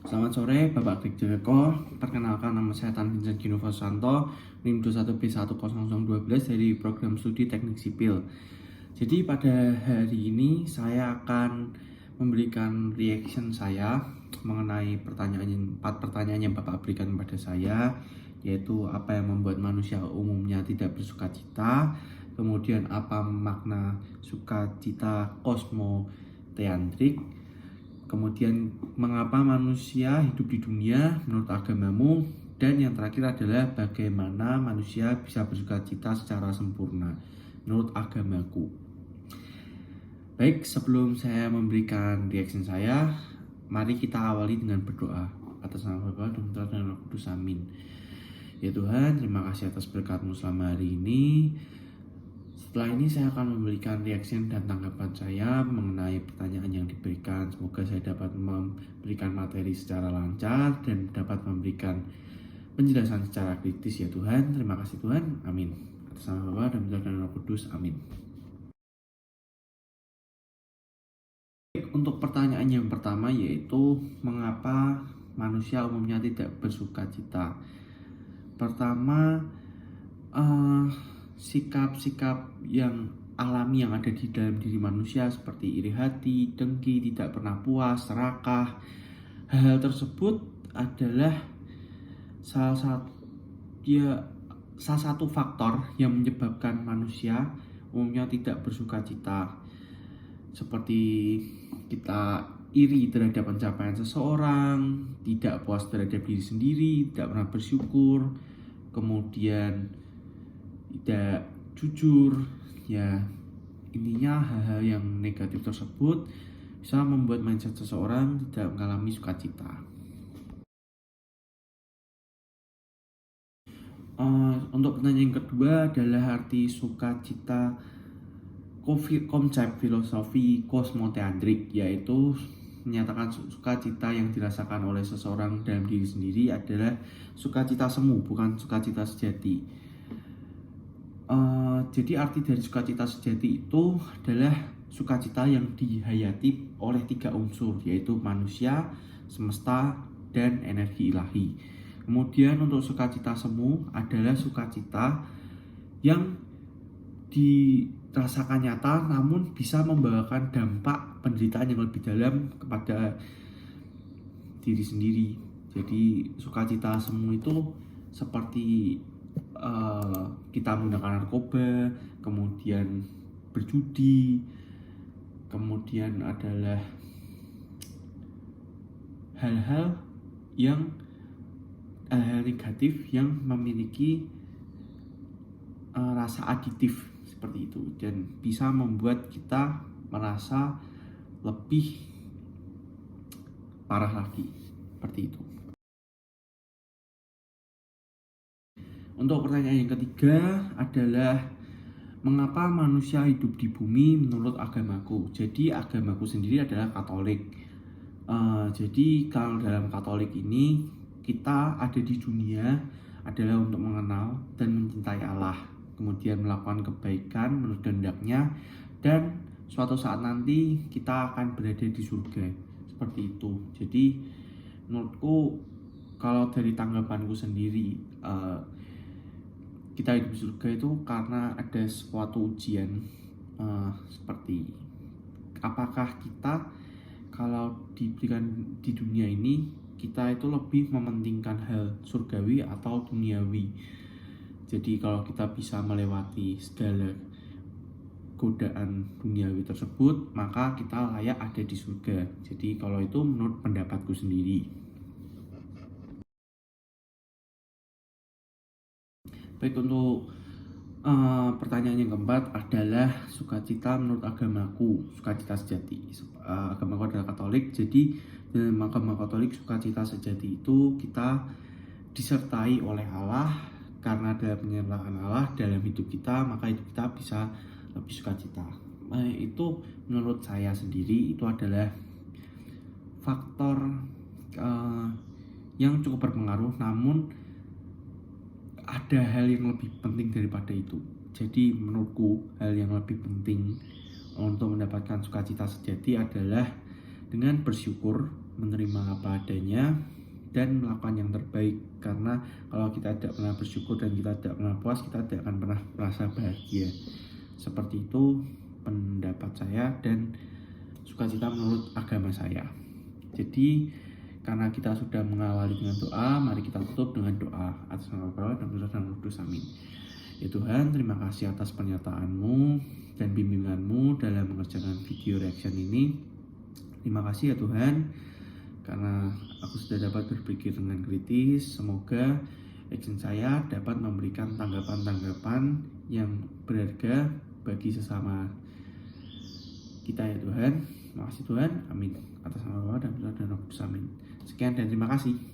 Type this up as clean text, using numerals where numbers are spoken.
Selamat sore Bapak Greg Joko. Perkenalkan, nama saya Tan Vincent Gino Santo, NIM 21B10012 dari program studi teknik sipil. Jadi pada hari ini saya akan memberikan reaction saya mengenai 4 pertanyaan yang Bapak berikan kepada saya, yaitu apa yang membuat manusia umumnya tidak bersukacita, kemudian apa makna sukacita kosmoteantrik, kemudian mengapa manusia hidup di dunia menurut agamamu, dan yang terakhir adalah bagaimana manusia bisa bersukacita secara sempurna menurut agamaku. Baik, sebelum saya memberikan reaction saya, mari kita awali dengan berdoa. Atas nama Bapa dan Putra dan Roh Kudus, amin. Ya Tuhan, terima kasih atas berkat-Mu selama hari ini. Setelah ini saya akan memberikan reaction dan tanggapan saya mengenai pertanyaan yang diberikan. Semoga saya dapat memberikan materi secara lancar dan dapat memberikan penjelasan secara kritis ya Tuhan. Terima kasih Tuhan. Amin. Atas nama Bapa dan Putra dan Roh Kudus. Amin. Untuk pertanyaan yang pertama, yaitu mengapa manusia umumnya tidak bersukacita. Pertama, sikap-sikap yang alami yang ada di dalam diri manusia seperti iri hati, dengki, tidak pernah puas, serakah. Hal-hal tersebut adalah salah satu faktor yang menyebabkan manusia umumnya tidak bersukacita. Seperti kita iri terhadap pencapaian seseorang, tidak puas terhadap diri sendiri, tidak pernah bersyukur, kemudian tidak jujur. Ya, intinya hal-hal yang negatif tersebut bisa membuat mindset seseorang tidak mengalami sukacita. Untuk pertanyaan yang kedua adalah arti sukacita. Konsep filosofi kosmoteantrik, yaitu menyatakan sukacita yang dirasakan oleh seseorang dalam diri sendiri adalah sukacita semu, bukan sukacita sejati. Jadi arti dari sukacita sejati itu adalah sukacita yang dihayati oleh 3 unsur, yaitu manusia, semesta, dan energi ilahi. Kemudian untuk sukacita semu adalah sukacita yang dirasakan nyata namun bisa membawakan dampak penderitaan yang lebih dalam kepada diri sendiri. Jadi sukacita semu itu seperti kita menggunakan narkoba, kemudian berjudi, kemudian adalah hal-hal negatif yang memiliki rasa aditif seperti itu, dan bisa membuat kita merasa lebih parah lagi seperti itu. Untuk pertanyaan yang ketiga adalah mengapa manusia hidup di bumi menurut agamaku. Jadi agamaku sendiri adalah Katolik. Jadi kalau dalam Katolik ini kita ada di dunia adalah untuk mengenal dan mencintai Allah, kemudian melakukan kebaikan menurut kehendaknya, dan suatu saat nanti kita akan berada di surga seperti itu. Jadi menurutku, kalau dari tanggapanku sendiri, kita hidup di surga itu karena ada suatu ujian, seperti apakah kita kalau diberikan di dunia ini, kita itu lebih mementingkan hal surgawi atau duniawi. Jadi kalau kita bisa melewati segala godaan duniawi tersebut, maka kita layak ada di surga. Jadi kalau itu menurut pendapatku sendiri. Baik, untuk pertanyaan yang keempat adalah sukacita menurut agamaku, sukacita sejati. Agamaku adalah Katolik, jadi dalam agama Katolik sukacita sejati itu kita disertai oleh Allah, karena ada penyertaan Allah dalam hidup kita, maka hidup kita bisa lebih sukacita. Itu menurut saya sendiri itu adalah faktor yang cukup berpengaruh, namun ada hal yang lebih penting daripada itu. Jadi menurutku hal yang lebih penting untuk mendapatkan sukacita sejati adalah dengan bersyukur, menerima apa adanya, dan melakukan yang terbaik. Karena kalau kita tidak pernah bersyukur dan kita tidak pernah puas, kita tidak akan pernah merasa bahagia. Seperti itu pendapat saya dan sukacita menurut agama saya. Jadi karena kita sudah mengawali dengan doa, mari kita tutup dengan doa. Atas nama Bapa dan Putra dan Roh Kudus, amin. Ya Tuhan, terima kasih atas penyertaan-Mu dan bimbingan-Mu dalam mengerjakan video reaction ini. Terima kasih ya Tuhan, karena aku sudah dapat berpikir dengan kritis. Semoga action saya dapat memberikan tanggapan-tanggapan yang berharga bagi sesama kita ya Tuhan. Terima kasih Tuhan, amin. Atas nama Bapa dan Putra dan Roh Kudus, amin. Sekian dan terima kasih.